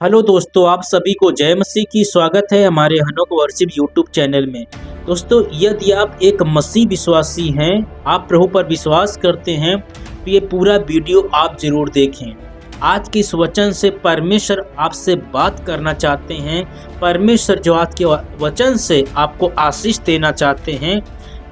Hello दोस्तों, आप सभी को जय मसीह की स्वागत है हमारे हनोक वर्शिप यूट्यूब चैनल में। दोस्तों, यदि आप एक मसीह विश्वासी हैं, आप प्रभु पर विश्वास करते हैं, तो ये पूरा वीडियो आप जरूर देखें। आज के इस वचन से परमेश्वर आपसे बात करना चाहते हैं। परमेश्वर जो आज के वचन से आपको आशीष देना चाहते हैं।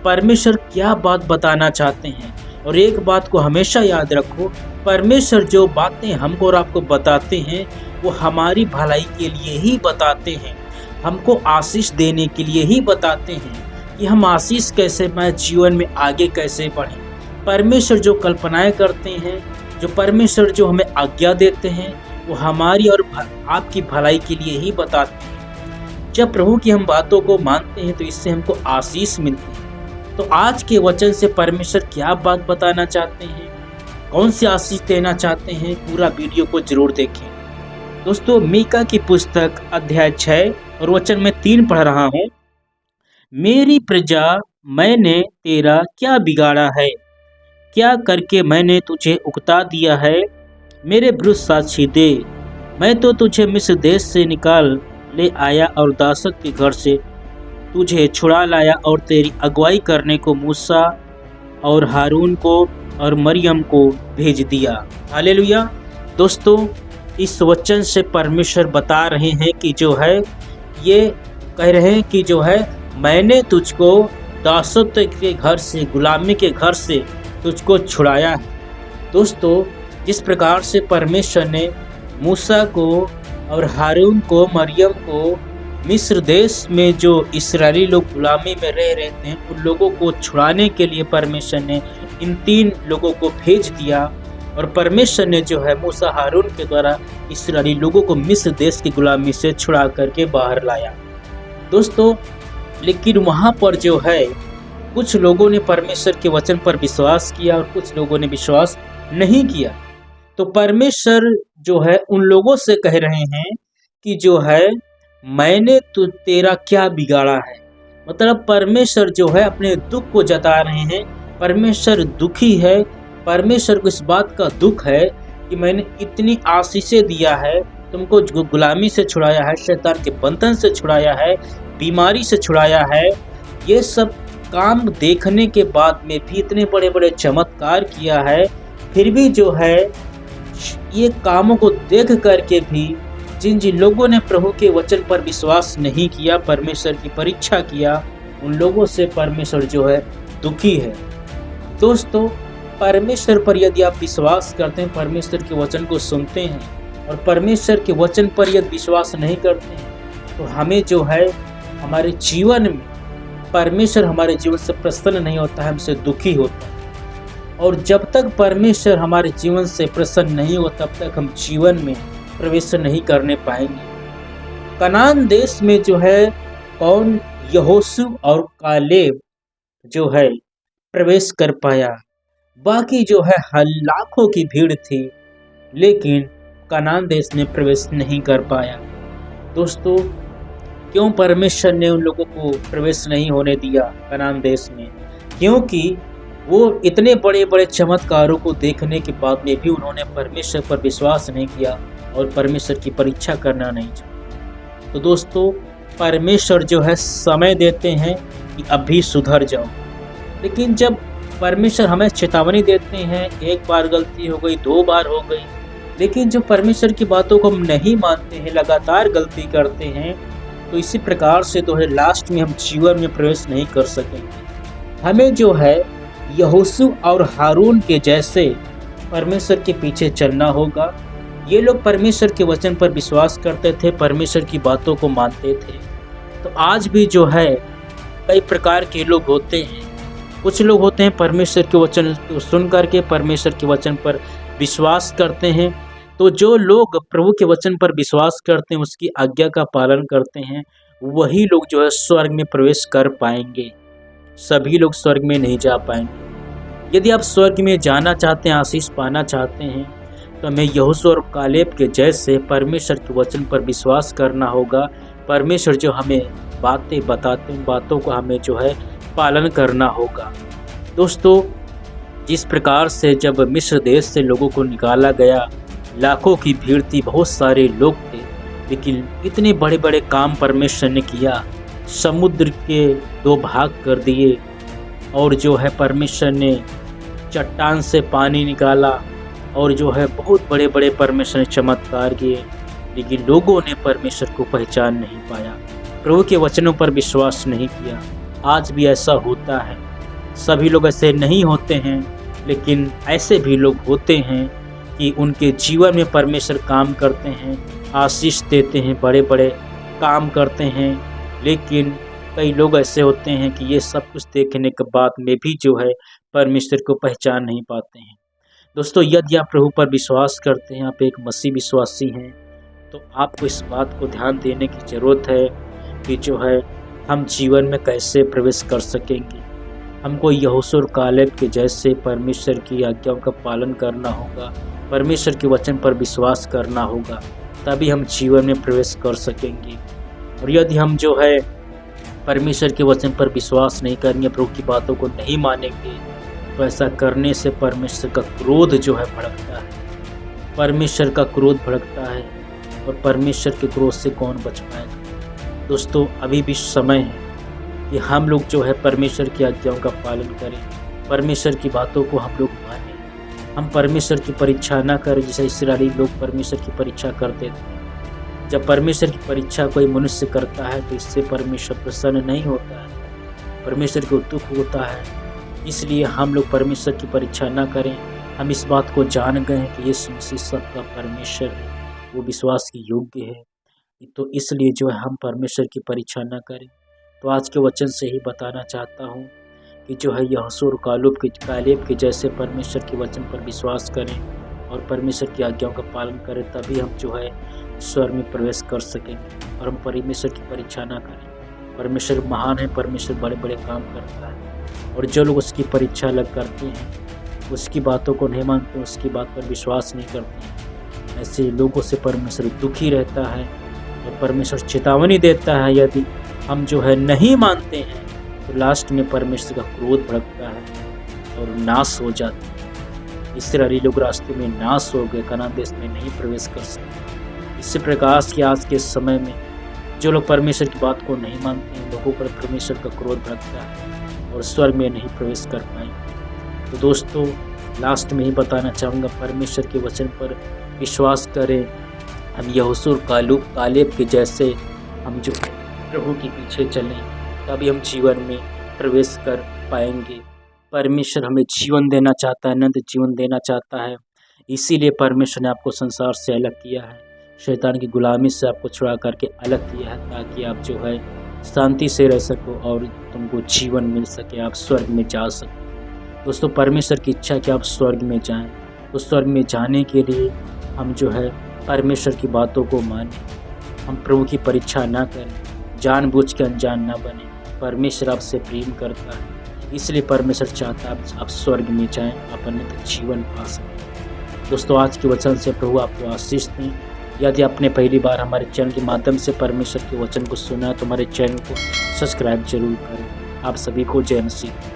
परमेश्वर क्या बात बताना चाहते हैं। और एक बात को हमेशा याद रखो, परमेश्वर जो बातें हमको और आपको बताते हैं वो हमारी भलाई के लिए ही बताते हैं, हमको आशीष देने के लिए ही बताते हैं कि हम आशीष कैसे पाएं, जीवन में आगे कैसे बढ़ें। परमेश्वर जो कल्पनाएं करते हैं, जो परमेश्वर जो हमें आज्ञा देते हैं, वो हमारी और आपकी भलाई के लिए ही बताते हैं। जब प्रभु की हम बातों को मानते हैं तो इससे हमको आशीष मिलती है। तो आज के वचन से परमेश्वर क्या बात बताना चाहते हैं, कौन सी आशीष देना चाहते हैं, पूरा वीडियो को जरूर देखें। दोस्तों, मीका की पुस्तक अध्याय 6 और वचन में 3 पढ़ रहा हूँ। मेरी प्रजा, मैंने तेरा क्या बिगाड़ा है, क्या करके मैंने तुझे उकता दिया है। मेरे विरुद्ध साक्षी दे। मैं तो तुझे मिस्र देश से निकाल ले आया और दासत के घर से तुझे छुड़ा लाया और तेरी अगुवाई करने को मूसा और हारून को और मरियम को भेज दिया। हालेलुया। दोस्तों, इस वचन से परमेश्वर बता रहे हैं कि जो है, ये कह रहे हैं कि जो है, मैंने तुझको दासत्व के घर से, गुलामी के घर से तुझको छुड़ाया है। दोस्तों, जिस प्रकार से परमेश्वर ने मूसा को और हारून को, मरियम को मिस्र देश में जो इस्राएली लोग गुलामी में रह रहे थे, उन लोगों को छुड़ाने के लिए परमेश्वर ने इन 3 लोगों को भेज दिया। और परमेश्वर ने जो है मूसा हारून के द्वारा इस्राएली लोगों को मिस्र देश की गुलामी से छुड़ा करके बाहर लाया। दोस्तों, लेकिन वहाँ पर जो है, कुछ लोगों ने परमेश्वर के वचन पर विश्वास किया और कुछ लोगों ने विश्वास नहीं किया। तो परमेश्वर जो है उन लोगों से कह रहे हैं कि जो है, मैंने तो तेरा क्या बिगाड़ा है। मतलब परमेश्वर जो है अपने दुख को जता रहे हैं। परमेश्वर दुखी है। परमेश्वर को इस बात का दुख है कि मैंने इतनी आशीषें दिया है, तुमको गुलामी से छुड़ाया है, शैतान के बंधन से छुड़ाया है, बीमारी से छुड़ाया है। ये सब काम देखने के बाद में भी, इतने बड़े बड़े चमत्कार किया है, फिर भी जो है, ये कामों को देख करके भी जिन जिन लोगों ने प्रभु के वचन पर विश्वास नहीं किया, परमेश्वर की परीक्षा किया, उन लोगों से परमेश्वर जो है दुखी है। दोस्तों, परमेश्वर पर यदि आप विश्वास करते हैं, परमेश्वर के वचन को सुनते हैं और परमेश्वर के वचन पर यदि विश्वास नहीं करते हैं, तो हमें जो है, हमारे जीवन में परमेश्वर हमारे जीवन से प्रसन्न नहीं होता है, हमसे दुखी होता है। और जब तक परमेश्वर हमारे जीवन से प्रसन्न नहीं हो, तब तक हम जीवन में प्रवेश नहीं करने पाएंगे। कनान देश में जो है, कौन, यहोशू और कालेब जो है प्रवेश कर पाया। बाकी जो है लाखों की भीड़ थी, लेकिन कनान देश में प्रवेश नहीं कर पाया। दोस्तों, क्यों परमेश्वर ने उन लोगों को प्रवेश नहीं होने दिया कनान देश में? क्योंकि वो इतने बड़े बड़े चमत्कारों को देखने के बाद में भी उन्होंने परमेश्वर पर विश्वास नहीं किया और परमेश्वर की परीक्षा करना नहीं चाहा। तो दोस्तों, परमेश्वर जो है समय देते हैं कि अभी सुधर जाओ। लेकिन जब परमेश्वर हमें चेतावनी देते हैं, एक बार गलती हो गई, 2 बार हो गई, लेकिन जो परमेश्वर की बातों को हम नहीं मानते हैं, लगातार गलती करते हैं, तो इसी प्रकार से तो है, लास्ट में हम जीवन में प्रवेश नहीं कर सकेंगे। हमें जो है यहोशू और हारून के जैसे परमेश्वर के पीछे चलना होगा। ये लोग परमेश्वर के वचन पर विश्वास करते थे, परमेश्वर की बातों को मानते थे। तो आज भी जो है, कई प्रकार के लोग होते हैं। कुछ लोग होते हैं परमेश्वर के वचन को सुन करके परमेश्वर के वचन पर विश्वास करते हैं। तो जो लोग प्रभु के वचन पर विश्वास करते हैं, उसकी आज्ञा का पालन करते हैं, वही लोग जो है स्वर्ग में प्रवेश कर पाएंगे। सभी लोग स्वर्ग में नहीं जा पाएंगे। यदि आप स्वर्ग में जाना चाहते हैं, आशीष पाना चाहते हैं, तो हमें यहोशू और कालेब के जैसे परमेश्वर के वचन पर विश्वास करना होगा। परमेश्वर जो हमें बातें बताते हैं, बातों को हमें जो है पालन करना होगा। दोस्तों, जिस प्रकार से जब मिस्र देश से लोगों को निकाला गया, लाखों की भीड़ थी, बहुत सारे लोग थे, लेकिन इतने बड़े बड़े काम परमेश्वर ने किया। समुद्र के 2 भाग कर दिए और जो है परमेश्वर ने चट्टान से पानी निकाला और जो है बहुत बड़े बड़े परमेश्वर ने चमत्कार किए, लेकिन लोगों ने परमेश्वर को पहचान नहीं पाया, प्रभु के वचनों पर विश्वास नहीं किया। आज भी ऐसा होता है। सभी लोग ऐसे नहीं होते हैं, लेकिन ऐसे भी लोग होते हैं कि उनके जीवन में परमेश्वर काम करते हैं, आशीष देते हैं, बड़े बड़े काम करते हैं, लेकिन कई लोग ऐसे होते हैं कि ये सब कुछ देखने के बाद में भी जो है परमेश्वर को पहचान नहीं पाते हैं। दोस्तों, यदि आप प्रभु पर विश्वास करते हैं, आप एक मसीह विश्वासी हैं, तो आपको इस बात को ध्यान देने की ज़रूरत है कि जो है हम जीवन में कैसे प्रवेश कर सकेंगे। हमको यहोशू और कालेब के जैसे परमेश्वर की आज्ञाओं का पालन करना होगा, परमेश्वर के वचन पर विश्वास करना होगा, तभी हम जीवन में प्रवेश कर सकेंगे। और यदि हम जो है परमेश्वर के वचन पर विश्वास नहीं करेंगे, प्रभु की बातों को नहीं मानेंगे, तो ऐसा करने से परमेश्वर का क्रोध जो है भड़कता है। परमेश्वर का क्रोध भड़कता है और परमेश्वर के क्रोध से कौन बच पाएगा। दोस्तों, अभी भी समय है कि हम लोग जो है परमेश्वर की आज्ञाओं का पालन करें, परमेश्वर की बातों को हम लोग मानें। हम परमेश्वर की परीक्षा ना करें जैसे इस्राएली लोग परमेश्वर की परीक्षा करते थे। जब परमेश्वर की परीक्षा कोई मनुष्य करता है तो इससे परमेश्वर प्रसन्न नहीं होता है, परमेश्वर को दुख होता है। इसलिए हम लोग परमेश्वर की परीक्षा ना करें। हम इस बात को जान गए हैं कि यीशु मसीह सबका परमेश्वर है, वो विश्वास के योग्य है, तो इसलिए जो है हम परमेश्वर की परीक्षा ना करें। तो आज के वचन से ही बताना चाहता हूँ कि जो है यहोशू और कालेब के जैसे परमेश्वर के वचन पर विश्वास करें और परमेश्वर की आज्ञाओं का पालन करें, तभी हम जो है स्वर्ग में प्रवेश कर सकेंगे। और हम परमेश्वर की परीक्षा ना करें। परमेश्वर महान है, परमेश्वर बड़े बड़े काम करता है, और जो लोग उसकी परीक्षा लग करते हैं, उसकी बातों को नहीं मानते, उसकी बात पर विश्वास नहीं करते, ऐसे लोगों से परमेश्वर दुखी रहता है और परमेश्वर चेतावनी देता है। यदि हम जो है नहीं मानते हैं तो लास्ट में परमेश्वर का क्रोध भड़कता है और नाश हो जाता है। इस्राएली लोग रास्ते में नाश हो गए, कनान देश में नहीं प्रवेश कर सके। इसी प्रकार की आज के समय में जो लोग परमेश्वर की बात को नहीं मानते हैं, लोगों पर परमेश्वर का क्रोध भड़कता है और स्वर्ग में नहीं प्रवेश कर पाएंगे। तो दोस्तों, लास्ट में ही बताना चाहूँगा, परमेश्वर के वचन पर विश्वास करें। हम यहोशू और कालेब के जैसे हम जो प्रभु के पीछे चलें, तभी हम जीवन में प्रवेश कर पाएंगे। परमेश्वर हमें जीवन देना चाहता है, अनंत जीवन देना चाहता है। इसीलिए परमेश्वर ने आपको संसार से अलग किया है, शैतान की गुलामी से आपको छुड़ा करके अलग किया है, ताकि आप जो है शांति से रह सको और तुमको जीवन मिल सके, आप स्वर्ग में जा सको। दोस्तों, परमेश्वर की इच्छा कि आप स्वर्ग में जाएं, तो स्वर्ग में जाने के लिए हम जो है परमेश्वर की बातों को मानें, हम प्रभु की परीक्षा ना करें, जानबूझ के अनजान ना बने। परमेश्वर आपसे प्रेम करता है, इसलिए परमेश्वर चाहता है आप स्वर्ग में जाएं, आप अनंत जीवन पा सकें। दोस्तों, आज के वचन से प्रभु आपको आशीष दें। यदि आपने पहली बार हमारे चैनल के माध्यम से परमेश्वर के वचन को सुना तो हमारे चैनल को सब्सक्राइब जरूर करें। आप सभी को जय मसीह।